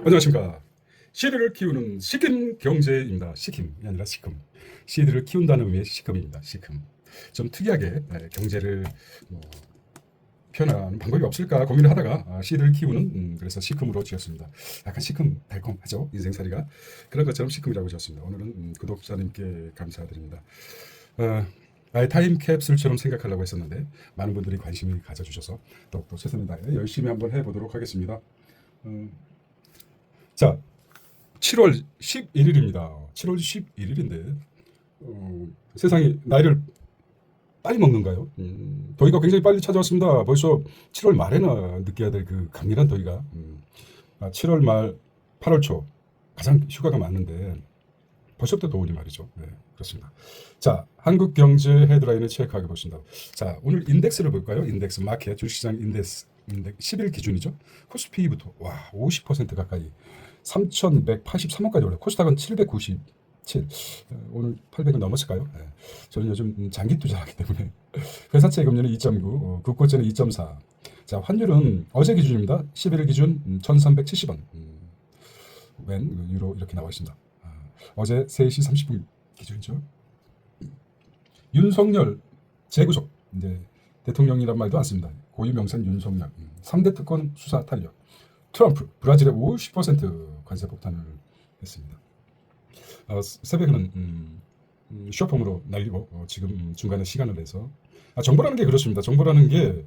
안녕하십니까. CD를 키우는 시킴 경제입니다. 시킴이 아니라 시큼. CD를 키운다는 의미의 시큼입니다. 시큼. 좀 특이하게 경제를 뭐 표현하는 방법이 없을까 고민을 하다가 CD를 키우는 그래서 시큼으로 지었습니다. 약간 시큼 달콤하죠. 인생살이가. 그런 것처럼 시큼이라고 지었습니다. 오늘은 구독자님께 감사드립니다. 아예 타임캡슐처럼 생각하려고 했었는데 많은 분들이 관심이 가져주셔서 더욱더 최선을 다해 열심히 한번 해보도록 하겠습니다. 자, 7월 11일입니다. 7월 11일인데 세상이 나이를 빨리 먹는가요? 더위가 굉장히 빨리 찾아왔습니다. 벌써 7월 말에나 느껴야 될 그 강렬한 더위가 7월 말 8월 초 가장 휴가가 많은데 벌써부터 더우니 말이죠. 네, 그렇습니다. 자, 한국 경제 헤드라인을 체크하게 보신다. 자, 오늘 인덱스를 볼까요? 인덱스 마켓 주식시장 인덱스 10일 기준이죠. 코스피부터 와 50% 가까이 3,183원까지 올라. 코스닥은 797. 오늘 800을 넘었을까요? 네. 저는 요즘 장기 투자하기 때문에 회사채 금리는 2.9, 국고채는 2.4. 자, 환율은 어제 기준입니다. 11일 기준 1,370원. 웬 유로 이렇게 나와 있습니다. 어제 3시 30분 기준이죠. 윤석열 재구속. 이제 대통령이란 말도 안 씁니다. 고유명사는 윤석열. 3대 특권 수사 탄력. 트럼프, 브라질의 50% 관세 폭탄을 했습니다. 새벽에는 쇼폼으로 날리고 지금 중간에 시간을 내서 정보라는 게 그렇습니다. 정보라는 게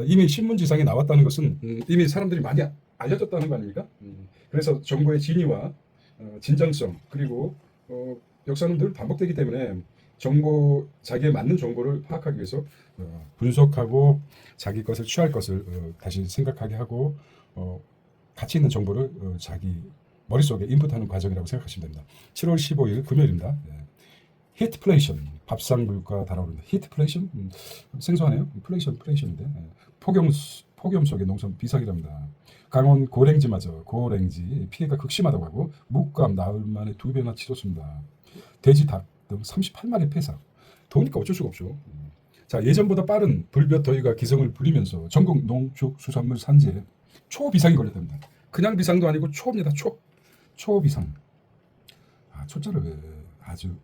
이미 신문지상에 나왔다는 것은 이미 사람들이 많이 알려졌다는 거 아닙니까? 그래서 정보의 진위와 진정성 그리고 역사는 늘 반복되기 때문에 자기에 맞는 정보를 파악하기 위해서 분석하고 자기 것을 취할 것을 다시 생각하게 하고 가치 있는 정보를 자기 머릿속에 인풋하는 과정이라고 생각하시면 됩니다. 7월 15일 금요일입니다. 히트플레이션, 밥상 물가 달아오른다. 히트플레이션? 생소하네요. 플레이션인데. 폭염 속의 농촌 비상이랍니다. 강원 고랭지마저 고랭지 피해가 극심하다고 하고 묵감 나흘 만에 2배나 치솟습니다. 돼지, 닭 등 38마리 폐사. 더우니까 어쩔 수가 없죠. 자, 예전보다 빠른 불볕 더위가 기승을 부리면서 전국 농축수산물 산지에 초비상이 걸렸답니다. 그냥 비상도 아니고 초입니다. 초비상. 초자를 왜 아주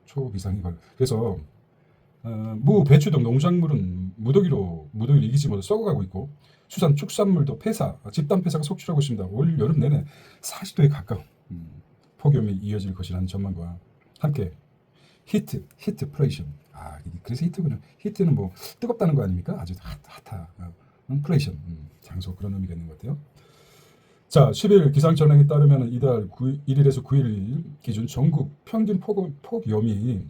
초비상이 걸. 그래서 무, 배추 등 농작물은 무더기로 이기지 못해 썩어가고 있고 축산물도 폐사, 집단 폐사가 속출하고 있습니다. 올 여름 내내 40도에 가까운 폭염이 이어질 것이라는 전망과 함께 히트플레이션. 그래서 히트군요. 히트는 뭐 뜨겁다는 거 아닙니까? 아주 핫한 플레이션. 장소 그런 의미가 있는 것 같아요. 자, 10일 기상청량에 따르면 이달 1일에서 9일 기준 전국 평균 폭염이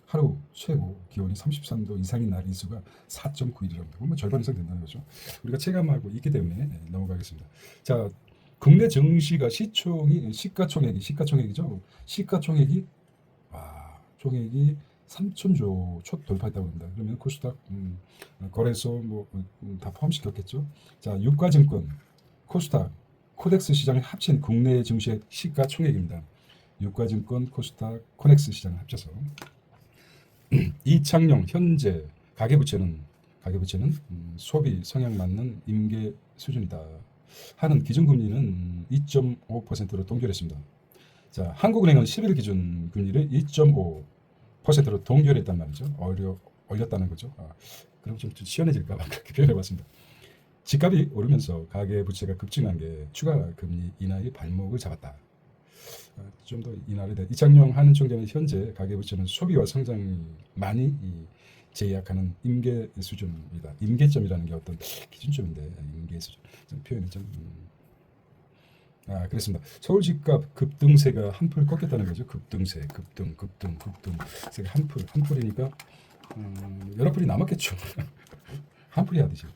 하루 최고 기온이 33도 이상인 날 일수가 4.9일이랍니다. 그러면 절반 이상 된다는 거죠. 우리가 체감하고 있기 때문에 넘어가겠습니다. 자, 국내 증시가 시가총액이죠. 시가총액이 총액이 3천조 초 돌파했다고 합니다. 그러면 코스닥 거래소 다 포함시켰겠죠. 자, 유가증권, 코스닥, 코덱스 시장을 합친 국내 증시의 시가총액입니다. 유가증권, 코스닥, 코넥스 시장을 합쳐서 이창용 현재 가계부채는 소비 성향 맞는 임계 수준이다 하는 기준금리는 2.5%로 동결했습니다. 자, 한국은행은 10일 기준 금리를 2.5%로 동결했단 말이죠. 올렸다는 거죠. 그럼 좀 시원해질까 봐 그렇게 표현해봤습니다. 집값이 오르면서 가계부채가 급증한 게 추가 금리 인하의 발목을 잡았다. 좀 더 인하를 돼. 이창용 한은총재는 현재 가계부채는 소비와 성장이 많이 제약하는 임계 수준입니다. 임계점이라는 게 어떤 기준점인데 임계 수준 표현이 좀 그렇습니다. 서울 집값 급등세가 한풀 꺾였다는 거죠. 급등세, 세가 한풀이니까 여러 풀이 남았겠죠. 한풀이 하듯이.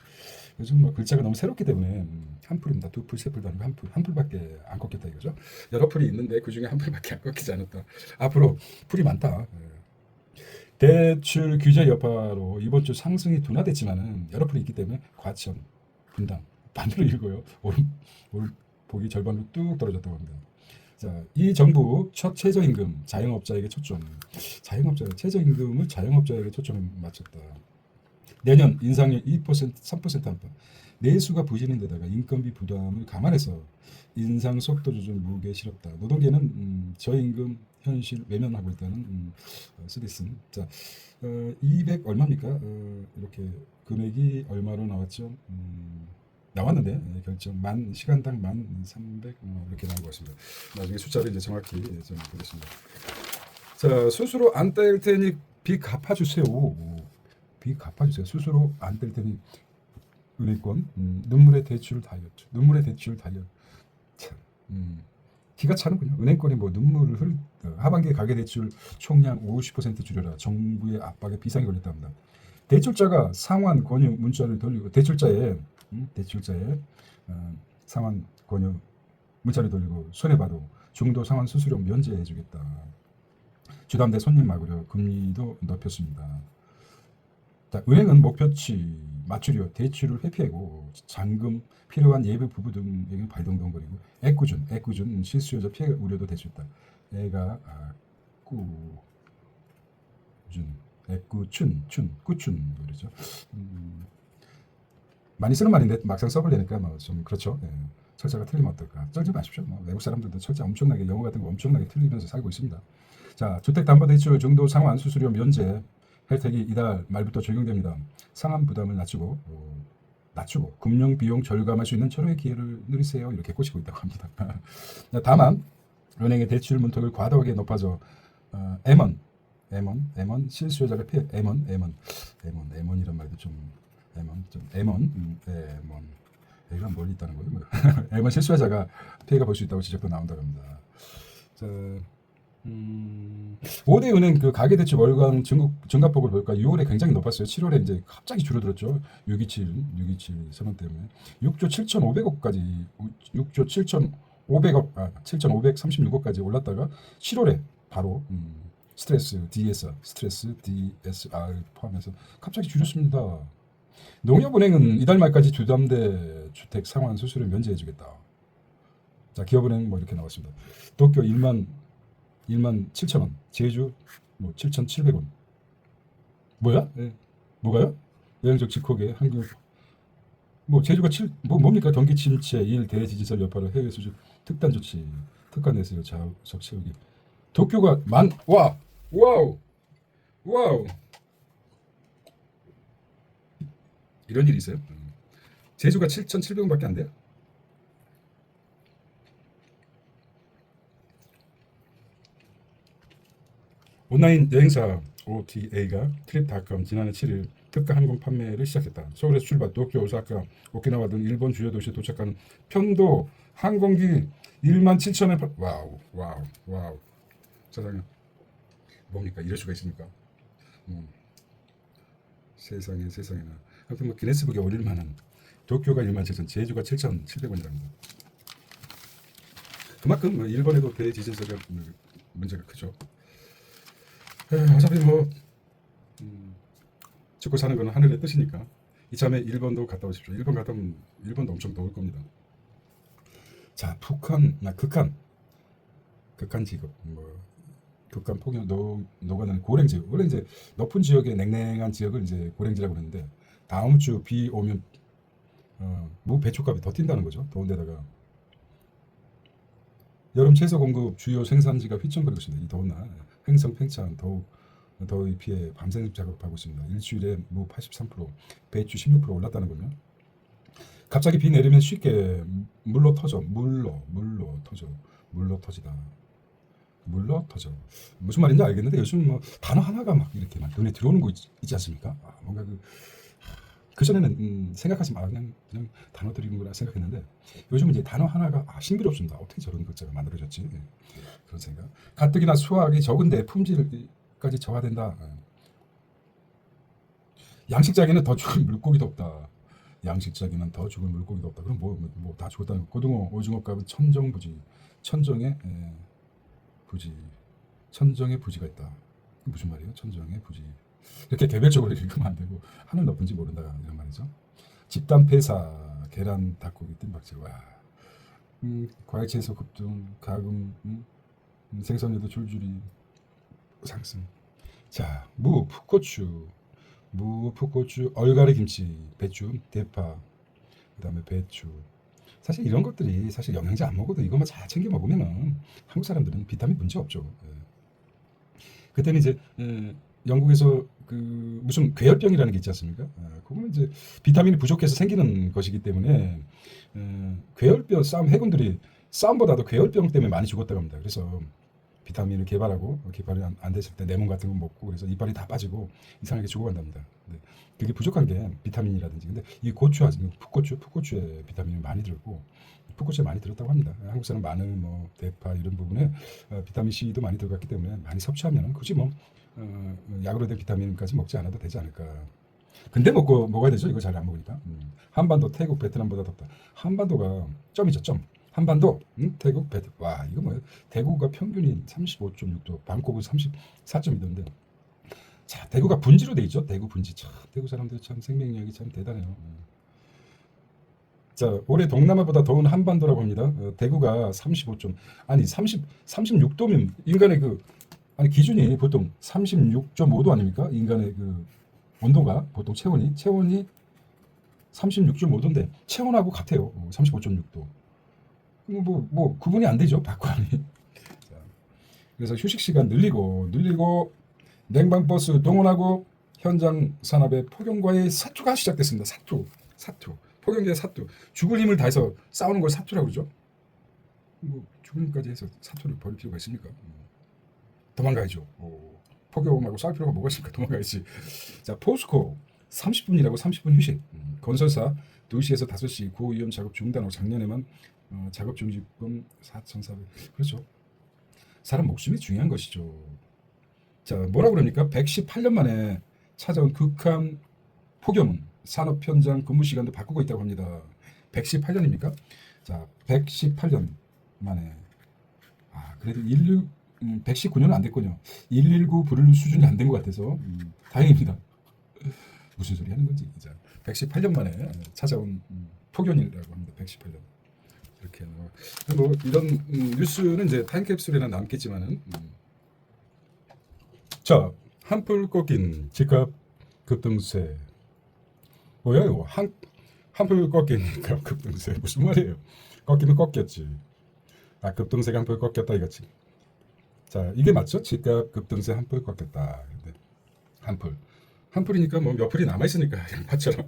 요즘 뭐 글자가 너무 새롭기 때문에 한 풀입니다. 2풀, 3풀도 아니고 한 풀밖에 안 꺾였다 이거죠. 여러 풀이 있는데 그 중에 한 풀밖에 안 꺾이지 않았다. 앞으로 풀이 많다. 대출 규제 여파로 이번 주 상승이 둔화됐지만은 여러 풀이 있기 때문에 과천, 분당 반대로 읽어요. 오늘 보기 절반으로 뚝 떨어졌다고 합니다. 자, 이 정부 첫 최저임금 자영업자에게 초점. 최저임금을 자영업자에게 초점을 맞췄다. 내년 인상률 2%, 3% 안팎. 내수가 부진인데다가 인건비 부담을 감안해서 인상 속도 조절 무게 실었다. 노동계는 저임금 현실 외면하고 있다는 쓰리슨. 자, 200 얼마입니까? 이렇게 금액이 얼마로 나왔죠? 나왔는데 결정 만 시간당 1,300 이렇게 나온 것 같습니다. 나중에 숫자를 이제 정확히 좀 보겠습니다. 자, 스스로 안 뗄 테니 빚 갚아주세요. 빚 갚아주세요. 스스로 안 뗄 테니 은행권 눈물의 대출 다이어트. 눈물의 대출 다이어트. 참, 기가 차는군요. 은행권이 뭐 눈물을 하반기 가계대출 총량 50% 줄여라. 정부의 압박에 비상이 걸렸답니다. 대출자가 상환 권유 문자를 돌리고 대출자의 상환 권유 문자를 돌리고 손해봐도 중도 상환 수수료 면제해주겠다. 주담대 손님 막으려 금리도 높였습니다. 자, 은행은 목표치 맞추려 대출을 회피하고 잔금 필요한 예비 부부 등에게 발동동거리고 애꿎은 실수요자 피해 우려도 대수있다. 애가 꾸준 꾸춘 그러죠. 많이 쓰는 말인데 막상 써보려니까 뭐 좀 그렇죠. 예. 철자가 틀리면 어떨까? 쩔지 마십시오. 뭐 외국 사람들도 철자 엄청나게 영어 같은 거 엄청나게 틀리면서 살고 있습니다. 자, 주택담보대출 중도 상환 수수료 면제 혜택이 이달 말부터 적용됩니다. 상환 부담을 낮추고 금융 비용 절감할 수 있는 철회의 기회를 누리세요. 이렇게 꼬시고 있다고 합니다. 다만 은행의 대출 문턱을 과도하게 높아져 M1 실수요자가 피해 M1이란 말도 좀 M1 여기가 멀리 있다는 거예요. M1 실수요자가 피해가 볼 수 있다고 지적도 나온다고 합니다. 자, 5대 은행 그 가계대출 월간 증가폭을 볼까? 6월에 굉장히 높았어요. 7월에 이제 갑자기 줄어들었죠. 627 선언 때문에 6조 7,500억까지 6조 7,500억 7,536억까지 올랐다가 7월에 바로 스트레스 DSR 포함해서 갑자기 줄였습니다. 농협은행은 이달 말까지 주담대 주택 상환 수수료 면제해주겠다. 자, 기업은행 뭐 이렇게 나왔습니다. 도쿄 1만 7천원, 제주 뭐 7,700원. 뭐야? 네. 뭐가요? 여행적 직콕에 한국 뭐 제주가 뭡니까? 경기 침체, 일 대지진설 여파로 해외 수출 특단 조치, 특간 내세요. 좌석 채우기. 도쿄가 와우 이런 일이 있어요. 제주가 7,700원밖에 안 돼요. 온라인 여행사 OTA가 트립닷컴 지난해 7일 특가 항공 판매를 시작했다. 서울에서 출발 도쿄, 오사카, 오키나와 등 일본 주요 도시에 도착하는 편도 항공기 17,000원. 와우. 세상에 뭡니까? 이럴 수가 있습니까? 세상에나. 하여튼 뭐 기네스북에 올릴 만한 도쿄가 17,000원, 제주가 7,700원이랍니다. 그만큼 뭐 일본에도 대지진설가 문제가 크죠. 어차피 뭐 죽고 사는 거는 하늘의 뜻이니까 이참에 일본도 갔다 오십시오. 일본 갔다 오면 일본도 엄청 더울 겁니다. 자, 극한 직업 뭐 극한 폭염 녹아내는 고랭지. 원래 이제 높은 지역의 냉랭한 지역을 이제 고랭지라고 그러는데 다음 주 비 오면 무 배추값이 더 뛴다는 거죠. 더운데다가 여름 채소 공급 주요 생산지가 휘청거리고 있습니다. 이 더운 날 횡성팽창 더위 피해 밤새 작업하고 있습니다. 일주일에 무 83%, 배추 16% 올랐다는 거면 갑자기 비 내리면 쉽게 물로 터져. 무슨 말인지 알겠는데 요즘 뭐 단어 하나가 막 이렇게 막 눈에 들어오는 거 있지 않습니까? 뭔가 그 전에는 생각하지 마 그냥 단어 들이는구나 생각했는데 요즘은 이제 단어 하나가 신비롭습니다. 어떻게 저런 글자가 만들어졌지? 그런 생각. 가뜩이나 수확이 적은데 품질까지 저하된다. 양식장에는 더 죽을 물고기도 없다. 그럼 뭐 다 죽었다는 거. 고등어, 오징어 값은 천정의 부지가 있다. 무슨 말이에요? 천정의 부지. 이렇게 개별적으로 읽으면 안 되고 하늘 높은지 모른다 이런 말이죠. 집단 폐사, 계란, 닭고기, 뜀박질. 과일 채소 급등, 가금, 생선료도 줄줄이 상승. 자, 무, 풋고추, 무, 풋고추, 얼갈이 김치, 배추, 대파, 그다음에 배추. 사실 이런 것들이 사실 영양제 안 먹어도 이것만 잘 챙겨 먹으면은 한국 사람들은 비타민 문제 없죠. 예. 그때는 이제 영국에서 그 무슨 괴혈병이라는 게 있지 않습니까? 그거는 이제 비타민이 부족해서 생기는 것이기 때문에 괴혈병 싸움 해군들이 싸움보다도 괴혈병 때문에 많이 죽었다고 합니다. 그래서 비타민을 개발하고 개발이 안 됐을 때 레몬 같은 거 먹고 그래서 이빨이 다 빠지고 이상하게 죽어간답니다. 근데 그게 부족한 게 비타민이라든지 근데 이 고추 풋고추에 비타민이 많이 들었고 풋고추에 많이 들었다고 합니다. 한국 사람 마늘 뭐 대파 이런 부분에 비타민 C도 많이 들어갔기 때문에 많이 섭취하면 굳이 뭐 약으로 된 비타민까지 먹지 않아도 되지 않을까. 근데 먹어야 되죠. 이거 잘 안 먹으니까. 한반도, 태국, 베트남보다 덥다. 한반도가 점이죠, 점. 한반도, 태국, 베트남. 와, 이거 뭐예요? 대구가 평균이 35.6도, 방콕은 34.2도인데. 자, 대구가 분지로 돼 있죠. 대구 분지. 참, 대구 사람들 참 생명력이 참 대단해요. 자, 올해 동남아보다 더운 한반도라고 합니다. 대구가 35점, 아니 36도면 인간의 그 아니 기준이 보통 36.5도 아닙니까? 인간의 그 온도가 보통 체온이 36.5도인데 체온하고 같아요. 35.6도. 뭐 구분이 안 되죠. 박관이. 자, 그래서 휴식 시간 늘리고 냉방버스 동원하고 현장 산업의 폭염과의 사투가 시작됐습니다. 사투. 폭염계의 사투. 죽을 힘을 다해서 싸우는 걸 사투라고 그러죠. 뭐 죽을 힘까지 해서 사투를 벌일 필요가 있습니까? 도망가야죠. 폭염하고 싸울 필요가 뭐가 있습니까? 도망가야지. 자, 포스코 30분이라고 30분 휴식. 건설사 2시에서 5시 고위험 작업 중단하고 작년에만 작업 중지금 4,400. 그렇죠. 사람 목숨이 중요한 것이죠. 자, 뭐라 그럽니까? 118년 만에 찾아온 극한 폭염은 산업 현장 근무 시간도 바꾸고 있다고 합니다. 118년입니까? 자, 118년 만에. 그래도 119년은 안 됐군요. 119 부를 수준이 안 된 것 같아서 다행입니다. 무슨 소리 하는 건지. 자, 118년 만에 찾아온 폭염이라고 합니다. 118년. 이렇게 뭐 이런 뉴스는 이제 타임캡슐에나 남겠지만은 자, 한풀 꺾인 집값 급등세. 뭐야 이거? 한풀 꺾인 급등세 무슨 말이에요? 꺾이면 꺾였지. 급등세가 한풀 꺾였다 이거지. 자, 이게 맞죠? 집값 급등세 한풀 꺾였다. 근데 한풀이니까 뭐 몇 풀이 남아 있으니까 양파처럼.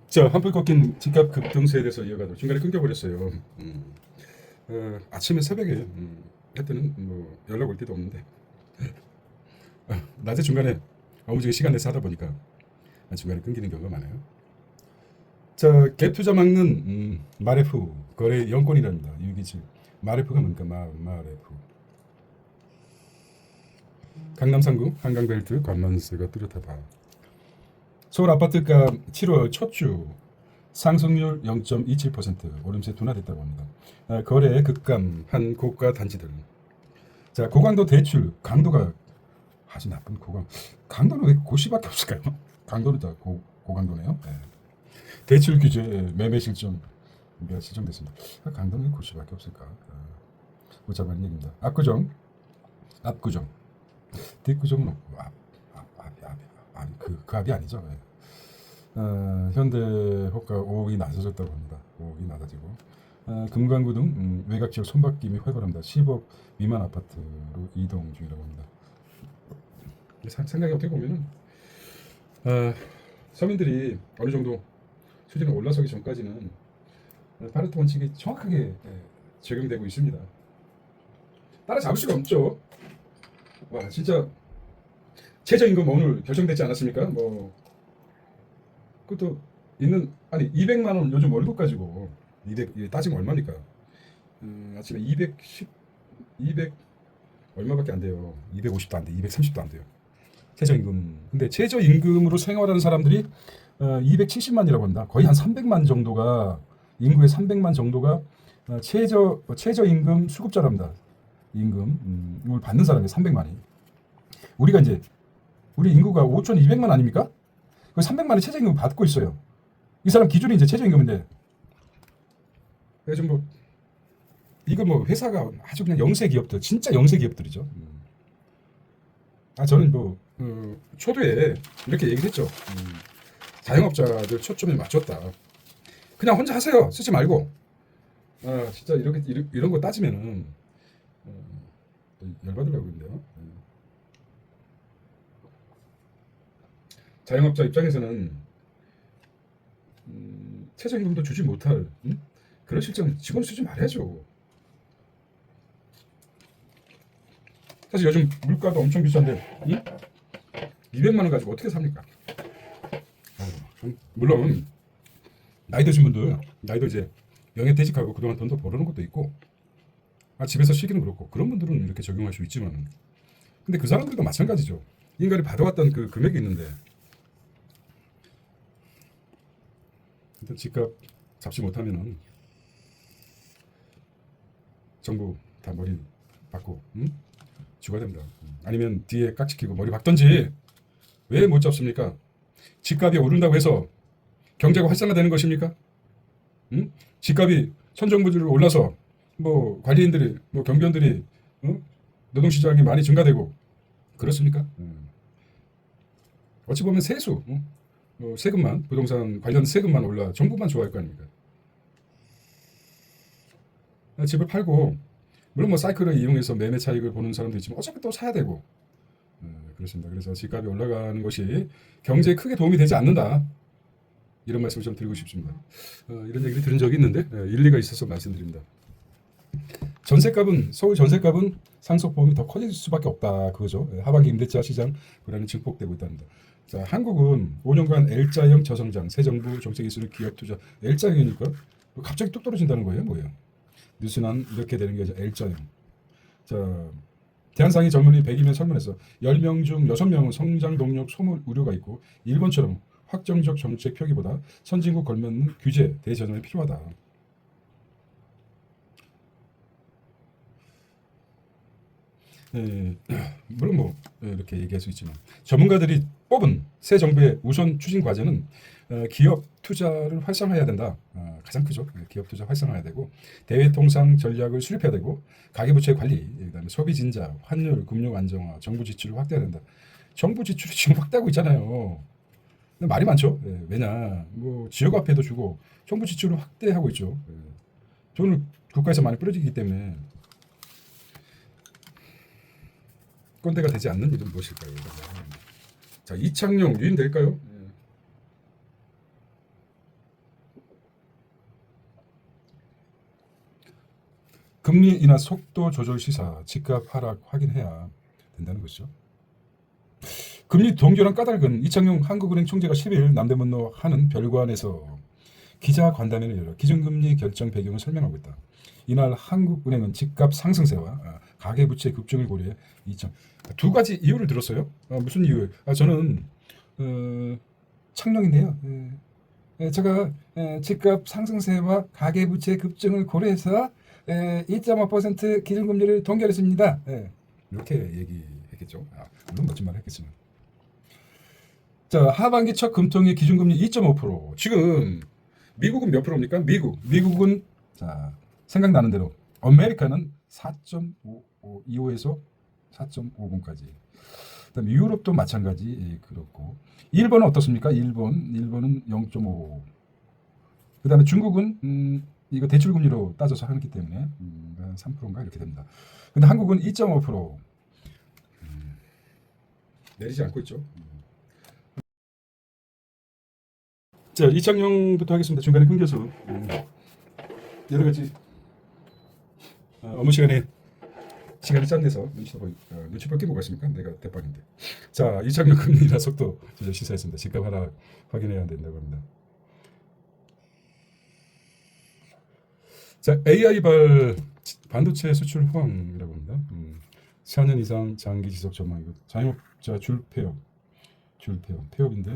자, 한풀 꺾인 집값 급등세에 대해서 이어가도 중간에 끊겨버렸어요. 아침에 새벽에 할 때는 뭐 연락 올 때도 없는데 낮에 중간에 아무지게 시간 내서 하다 보니까 중간에 끊기는 경우가 많아요. 자, 갭 투자 막는 마레프 거래 영권이랍니다. 유기질. 마레프가 뭡니까? 마레프. 강남 3구 한강벨트 관만세가 뚜렷하다. 서울 아파트가 7월 첫 주 상승률 0.27% 오름세 둔화됐다고 합니다. 거래에 급감한 고가 단지들. 자, 고강도 대출 강도가 아주 나쁜 강도는 왜 고시밖에 없을까요? 강도는 다 고강도네요. 네. 대출 규제 매매 실정이 실정됐습니다. 강도는 왜 고시밖에 없을까? 복잡한 얘기입니다. 압구정, 뒷구정은 없고 아니 그 압이 아니죠. 네. 현대 호가 5억이 낮아졌다고 합니다. 5억이 낮아지고 금강구 등 외곽 지역 손바뀜이 활발합니다. 10억 미만 아파트로 이동 중이라고 합니다. 생각이 어떻게 보면은 서민들이 어느 정도 수준에 올라서기 전까지는 파레토 원칙이 정확하게 적용되고 있습니다. 따라잡을 수가 없죠. 와, 진짜 최저임금 오늘 결정되지 않았습니까? 뭐 그것도 있는 아니 200만 원 요즘 월급 가지고 200 따지면 얼마입니까? 아침에 200 얼마밖에 안 돼요. 250도 안 돼. 230도 안 돼요. 최저임금. 근데 최저임금으로 생활하는 사람들이 270만이라고 합니다. 거의 한 300만 정도가 인구의 300만 정도가 최저임금 수급자랍니다. 임금을 받는 사람이 300만이. 우리가 이제 우리 인구가 5,200만 아닙니까? 그 300만이 최저임금 받고 있어요. 이 사람 기준이 이제 최저임금인데. 그래서 뭐 이거 뭐 회사가 아주 그냥 영세 기업들, 진짜 영세 기업들이죠. 저는 뭐 초두에 이렇게 얘기를 했죠. 자영업자들 초점에 맞췄다. 그냥 혼자 하세요. 쓰지 말고. 진짜 이렇게 이런 거 따지면은 열받으려고 그러는데요. 자영업자 입장에서는 최저임금도 주지 못할 그런 실정 직원 쓰지 말아야죠. 사실 요즘 물가도 엄청 비싼데 200만 원 가지고 어떻게 삽니까? 물론 나이 드신 분들 나이도 이제 영예퇴직하고 그동안 돈도 벌어놓은 것도 있고 집에서 쉬기는 그렇고 그런 분들은 이렇게 적용할 수 있지만 근데 그 사람들도 마찬가지죠. 인간이 받아왔던 그 금액이 있는데 일단 집값 잡지 못하면은 정부 다 머리 박고 죽어야 됩니다. 아니면 뒤에 깍지끼고 머리 박던지 왜 못 잡습니까? 집값이 오른다고 해서 경제가 활성화되는 것입니까? 집값이 천정부지로 올라서 뭐 관리인들이 뭐 경비원들이 노동시장이 많이 증가되고 그렇습니까? 어찌 보면 세수 세금만 부동산 관련 세금만 올라 정부만 좋아할 거 아닙니까? 집을 팔고 물론 뭐 사이클을 이용해서 매매 차익을 보는 사람도 있지만 어차피 또 사야 되고 그렇습니다. 그래서 집값이 올라가는 것이 경제에 크게 도움이 되지 않는다. 이런 말씀을 좀 드리고 싶습니다. 이런 얘기를 들은 적이 있는데 일리가 있어서 말씀드립니다. 전세값은 서울 전세값은 상속보험이 더 커질 수밖에 없다 그거죠. 하반기 임대차 시장 불안이 증폭되고 있답니다. 자, 한국은 5년간 L자형 저성장, 새 정부 정책 이수를 기업 투자 L자형이니까 갑자기 뚝 떨어진다는 거예요, 뭐예요? 뉴스는 이렇게 되는 게 L자형. 자, 대한상위 젊은이 100이면 설문에서 10명 중 6명은 성장 동력 소멸 우려가 있고 일본처럼 확정적 정책 표기보다 선진국 걸맞는 규제 대전환이 필요하다. 물론 뭐 이렇게 얘기할 수 있지만 전문가들이 뽑은 새 정부의 우선 추진 과제는 기업 투자를 활성화해야 된다. 가장 크죠. 기업 투자 활성화해야 되고 대외 통상 전략을 수립해야 되고 가계부채 관리, 그다음에 소비 진작, 환율, 금융 안정화, 정부 지출을 확대해야 된다. 정부 지출이 지금 확대하고 있잖아요. 말이 많죠. 왜냐, 뭐 지역화폐도 주고 정부 지출을 확대하고 있죠. 돈을 국가에서 많이 뿌려지기 때문에 꼰대가 되지 않는 일은 무엇일까요? 자, 이창용 유인될까요? 금리 인하 속도 조절 시사, 집값 하락 확인해야 된다는 것이죠. 금리 동결한 까닭은 이창용 한국은행 총재가 10일 남대문로 하는 별관에서 기자 간담회를 열어 기준금리 결정 배경을 설명하고 있다. 이날 한국은행은 집값 상승세와 가계부채 급증을 고려해 두 가지 이유를 들었어요. 무슨 이유? 저는 창룡인데요. 제가 집값 상승세와 가계부채 급증을 고려해서 2.5% 기준금리를 동결했습니다. 이렇게 얘기했겠죠. 물론 멋진 말 했겠지만. 자, 하반기 첫 금통위 기준금리 2.5%. 지금 미국은 몇 프로입니까? 미국은 자, 생각나는 대로 아메리카는 4.25에서 4.50까지. 그다음에 유럽도 마찬가지 그렇고 일본은 어떻습니까? 일본은 0.5. 그다음에 중국은 이거 대출 금리로 따져서 하기 때문에 3%인가 이렇게 됩니다. 근데 한국은 2.5% 내리지 않고 있죠. 자, 이창용부터 하겠습니다. 중간에 끊겨서 여러 가지 업무 시간이 짠데서 눈치 볼 게 뭐가 있습니까? 내가 대빵인데. 자, 이창용 금리 인하 속도 조절 시사했습니다. 집값 하락 확인해야 된다고 합니다. 자, AI 반도체 수출 호황이라고 합니다. 4년 이상 장기 지속 전망. 이거 자영업자 폐업인데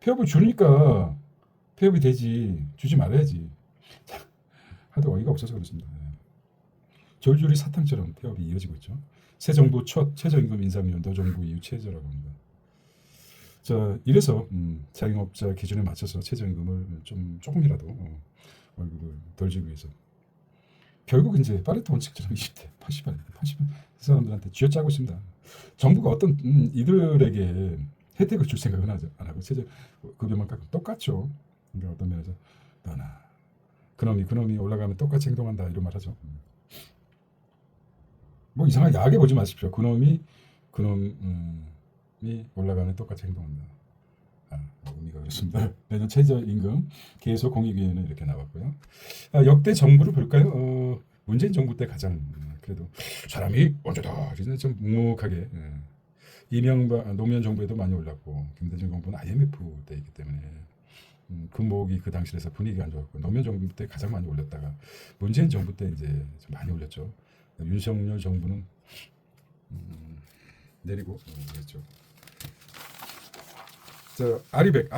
폐업을 주니까 폐업이 되지 주지 말아야지. 하도 어이가 없어서 그렇습니다. 졸졸이 사탕처럼 폐업이 이어지고 있죠. 새 정부 첫 최저임금 인상률 노정부 이후 최저라고 합니다. 자, 이래서 자영업자 기준에 맞춰서 최저임금을 조금이라도 월급을 덜 주기 위해서 결국 이제 파레토 원칙처럼 20대, 80대 사람들한테 쥐어짜고 있습니다. 정부가 어떤 이들에게 혜택을 줄 생각은 안 하고 최저 급여만 깎고 똑같죠. 그러니까 어떤 면에서 너나 그놈이 올라가면 똑같이 행동한다 이런 말 하죠. 뭐 이상하게 야하게 보지 마십시오. 그놈이 올라가면 똑같이 행동한다. 의미가 그렇습니다. 내년 최저임금 계속 공익위원회 이렇게 나왔고요. 역대 정부를 볼까요? 문재인 정부 때 가장 그래도 사람이 언제다 좀 묵묵하게 이명박 노무현 정부에도 많이 올랐고 김대중 정부는 IMF 때이기 때문에 금목이 그 당시에서 분위기가 안 좋았고 노무현 정부 때 가장 많이 올렸다가 문재인 정부 때 이제 좀 많이 올렸죠. 윤석열 정부는 내리고 그랬죠. 저 아리백이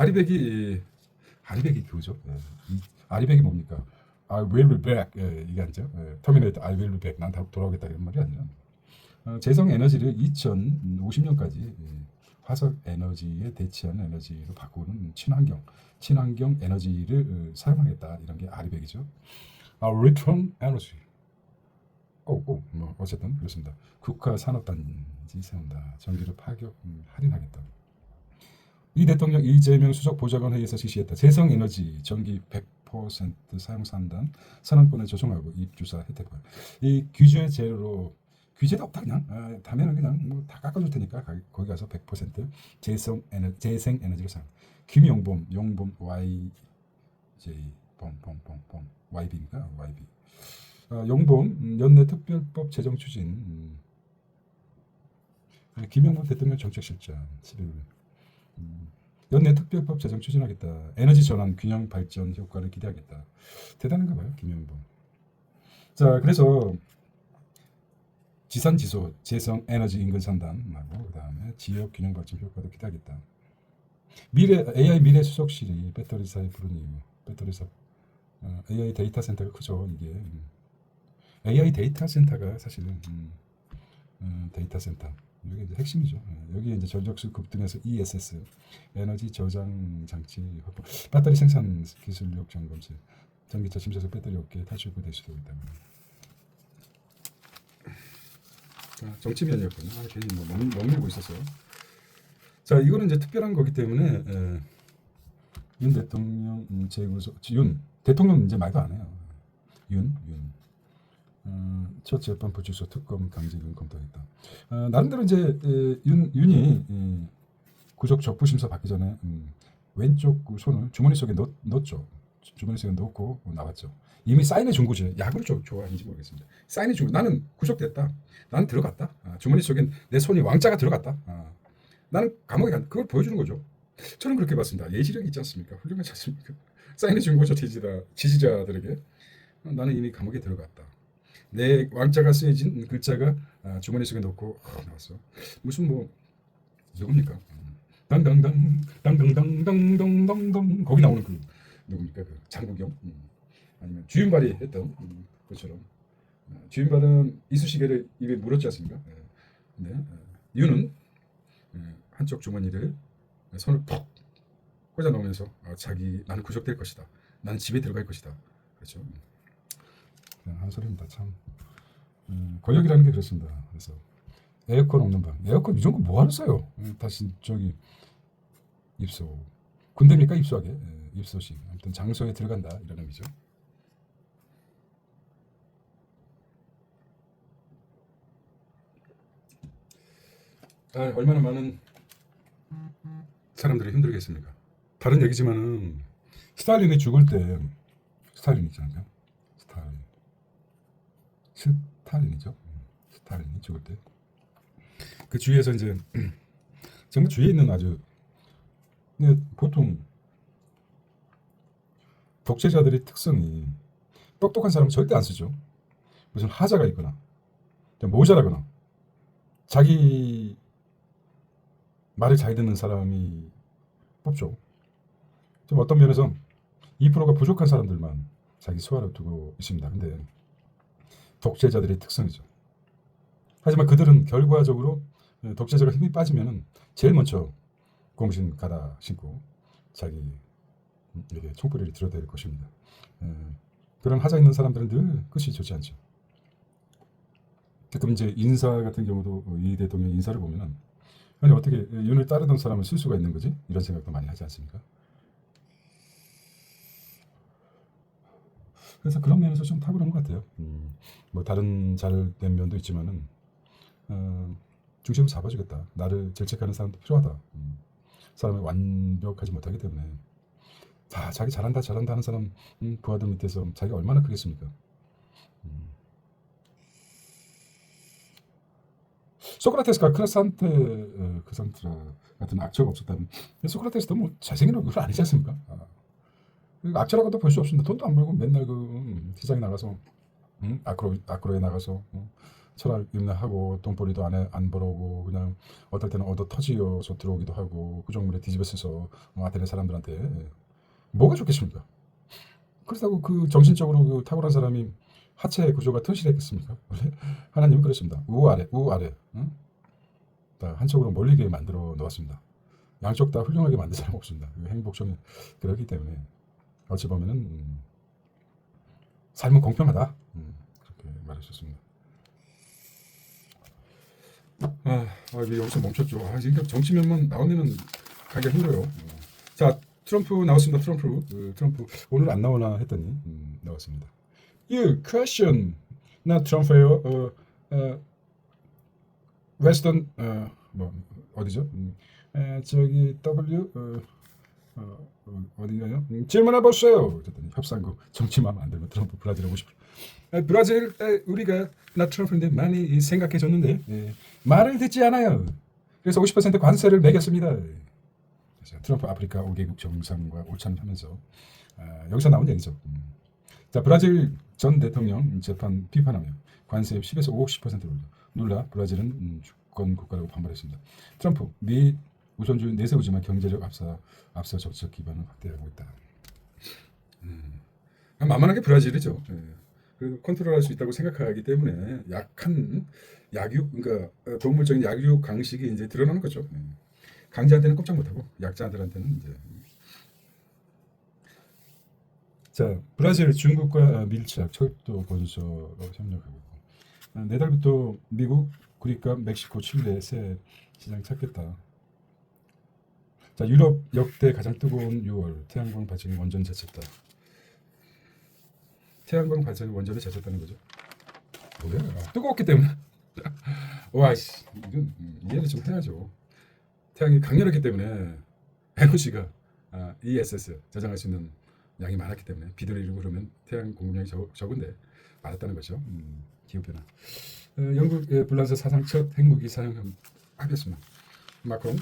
그거죠. 아리백이 뭡니까? I will be back. 이게 아니죠. 터미네이터 I will be back. 난 돌아오겠다 이런 말이 아니라 재생 에너지를 2050년까지 화석 에너지에 대체하는 에너지로 바꾸는 친환경 에너지를 사용하겠다 이런 게 아리백이죠. Return Energy. 뭐 어쨌든 그렇습니다. 국가 산업단지 세운다. 전기를 파격 할인하겠다. 이 대통령 이재명 수석 보좌관 회의에서 지시했다. 재생에너지 전기 100% 사용 산단 선언권을 조성하고 입주사 혜택과 이 규제 제로 규제도 없다 그냥 다면은 그냥 뭐 다 깎아줄 테니까 거기 가서 100% 재생에너지를 사용. 김용범 YJ YB인가 YB 용범 연내 특별법 제정 추진 김용범 대통령 정책실장 11일 연내 특별법 제정 추진하겠다. 에너지 전환 균형 발전 효과를 기대하겠다. 대단한가 봐요 김용범. 자 그래서 지산지소 재생 에너지 인근 산단하고 그 다음에 지역 균형 발전 효과도 기대하겠다. AI 미래 수석실이 배터리사에 부른 이유 배터리사 AI 데이터 센터가 크죠. 이게 AI 데이터 센터가 사실은 데이터 센터 여기 이제 핵심이죠. 여기 이제 전력수 급등해서 ESS 에너지 저장 장치 확보, 배터리 생산 기술력 점검실, 전기차 침체에서 배터리 업계 탈출구 될 수도 있다. 자, 정치면이었군요. 괜히 뭐 먹밀고 있었어요. 자, 이거는 이제 특별한 거기 때문에 윤 대통령 재구속 윤 대통령 이제 말도 안 해요. 윤 첫 재판 불출소 특검 강제징용 검토했다. 나름대로 이제 윤이 구속 적부 심사 받기 전에 왼쪽 손을 주머니 속에 넣었죠. 주머니 속에 넣고 나왔죠. 이미 사인해 준 거지. 야구를 좋아하는지 모르겠습니다. 사인해 준 거. 나는 구속됐다. 나는 들어갔다. 주머니 속에 내 손이 왕자가 들어갔다. 나는 감옥에 간 그걸 보여주는 거죠. 저는 그렇게 봤습니다. 예지력이 있지 않습니까? 훌륭하지 않습니까? 사인해 준 거죠. 지지자들에게. 나는 이미 감옥에 들어갔다. 내 왕자가 쓰여진 글자가 주머니 속에 넣고 나왔어. 무슨 뭐 누굽니까? 당당당 거기 나오는 그 누굽니까? 그 장국영 아니면 주윤발이 했던 것처럼 주윤발은 이쑤시개를 입에 물었지 않습니까? 네. 윤은 한쪽 주머니를 손을 퍽 꽂아 넣으면서 나는 구속될 것이다. 나는 집에 들어갈 것이다. 그렇죠. 한 소리입니다. 참 권력이라는 게 그렇습니다. 그래서 에어컨 없는 방, 에어컨 이런 거 뭐 하러 써요? 다시 저기 입소 군대입니까? 입소하게 입소식 아무튼 장소에 들어간다 이런 의미죠. 얼마나 많은 사람들이 힘들겠습니까? 다른 얘기지만은 스탈린이 죽을 때 스탈린 있잖아요. 스탈린이죠. 스탈린이 죽을 때 그 주위에서 이제 정말 주위에 있는 아주 보통 독재자들의 특성이 똑똑한 사람은 절대 안 쓰죠. 무슨 하자가 있거나 모자라거나 자기 말을 잘 듣는 사람이 뽑죠. 좀 어떤 면에서 2%가 부족한 사람들만 자기 수하로 두고 있습니다. 근데 독재자들의 특성이죠. 하지만 그들은 결과적으로 독재자가 힘이 빠지면 제일 먼저 고무신 가다 신고 자기에게 총뿌리를 들어댈 것입니다. 그런 하자 있는 사람들은 늘 끝이 좋지 않죠. 그럼 이제 인사 같은 경우도 이 대통령 인사를 보면은 아니 어떻게 윤을 따르던 사람을 쓸 수가 있는 거지? 이런 생각도 많이 하지 않습니까? 그래서 그런 면에서 좀 탁월한 것 같아요. 뭐 다른 잘된 면도 있지만은 어, 중심을 잡아주겠다. 나를 질책하는 사람도 필요하다. 사람이 완벽하지 못하기 때문에 다 자기 잘한다 잘한다 하는 사람 부하들 밑에서 자기가 얼마나 크겠습니까? 소크라테스가 크산트라 같은 악처가 없었다면 소크라테스도 뭐 잘생긴 얼굴 아니지 않습니까? 그 악처라고도 볼 수 없습니다. 돈도 안 벌고 맨날 그 시장에 나가서 아크로에 나가서 철학 인내하고 돈벌이도 안 벌어오고 그냥 어떨 때는 얻어 터지어서 들어오기도 하고 구정물에 뒤집어 써서 아테네 사람들한테 뭐가 좋겠습니까? 그렇다고 그 정신적으로 그 탁월한 사람이 하체 구조가 튼실했겠습니까? 하나님은 그렇습니다. 우아래 우아래 다 한쪽으로 몰리게 만들어 놓았습니다. 양쪽 다 훌륭하게 만든 사람 없습니다. 행복성이 그렇기 때문에 어찌 보면은 삶은 공평하다 그렇게 말하셨습니다. 여기서 멈췄죠. 지금 정치면만 나오면은 가기가 힘들어요. 자, 트럼프 나왔습니다. 트럼프 오늘 안 나오나 했더니 나왔습니다. question 나 트럼프예요. 웨스턴 뭐 어디죠? 저기 W 어디가요? 질문해 보세요. 그랬더니 협상국 정치만 안 되면 트럼프 브라질 오고 싶어. 브라질 우리가 나 트럼프인데 많이 생각해 줬는데 말을 듣지 않아요. 그래서 50% 관세를 매겼습니다. 그래서 트럼프 아프리카 5개국 정상과 오찬하면서 여기서 나온 얘기죠. 자, 브라질 전 대통령 재판 비판하며 관세 10에서 50%를 눌러 브라질은 주권 국가라고 반발했습니다. 트럼프 미 우선주의 내세우지만 경제적 앞서 정책 기반을 확대하고 있다. 만만하게 브라질이죠. 그래도 컨트롤할 수 있다고 생각하기 때문에 약한 약육 그러니까 동물적인 약육 강식이 이제 드러나는 거죠. 강자한테는 꼼짝 못하고 약자들한테는 이제 자 브라질 중국과 밀착 철도 건설 협력하고 있고 내달부터 미국, 구리카, 멕시코, 칠레 새 시장 찾겠다. 자 유럽 역대 가장 뜨거운 6월 태양광 발전이 원전 제쳤다. 태양광 발전이 원전을 제쳤다는 거죠. 뭐야? 뜨거웠기 때문에. 와씨 이건 이해를 좀 해야죠. 태양이 강렬했기 때문에 에너지가 ESS 저장할 수 있는 양이 많았기 때문에 비들을 이루고 그러면 태양 공급량이 적은데 많았다는 거죠. 기후변화. 영국의 불란서 사상 첫 핵무기 사용 합의했습니다. 마크롱.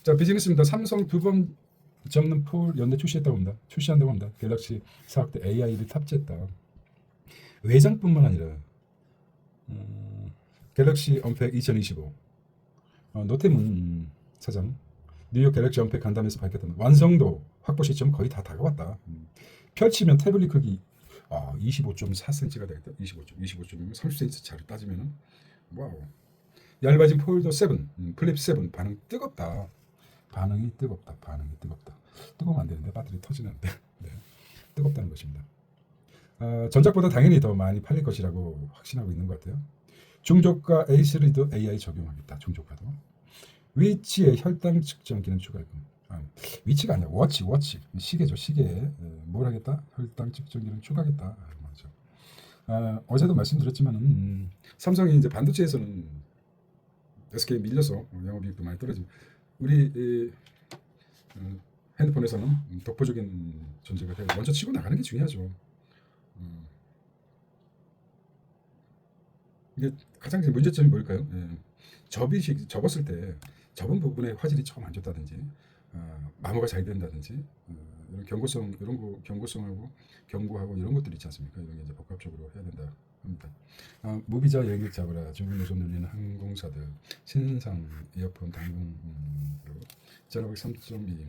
자 비즈니스입니다. 삼성 두 번 접는 폴 연대 출시한다고 합니다. 갤럭시 4학대 AI를 탑재했다. 외장뿐만 아니라 갤럭시 언팩 2025 노태문 사장 뉴욕 갤럭시 언팩 간담회에서 밝혔던 완성도 확보 시점 거의 다 다가왔다. 펼치면 태블릿 크기 25.4cm가 되겠다. 25.이면 30cm 차로 따지면은 와우. 얇아진 폴더 7, 플립 7 반응 뜨겁다. 반응이 뜨겁다. 뜨거우면 안 되는데 배터리 터지는데 네. 뜨겁다는 것입니다. 전작보다 당연히 더 많이 팔릴 것이라고 확신하고 있는 것 같아요. 중저가 A3도 AI 적용하겠다. 중저가도. 위치에 혈당 측정 기능 추가했고 위치가 아니라 워치 시계죠. 시계에 뭘 하겠다? 혈당 측정 기능 추가하겠다. 맞죠. 어제도 말씀드렸지만 삼성이 이제 반도체에서는 SK에 밀려서 영업이익도 많이 떨어지고 우리 핸드폰에서는 독보적인 존재가 되고 먼저 치고 나가는 게 중요하죠. 이게 가장 문제점이 뭘까요? 접었을 때 접은 부분에 화질이 조금 안 좋다든지 마모가 잘 된다든지 이런 경고성하고 경고하고 이런 것들이 있지 않습니까? 이런 게 이제 복합적으로 해야 된다 합니다. 무비자 여행객 잡으라 중국 노선 늘리는 항공사들 신상 이어폰 당분으로 전화국 3.2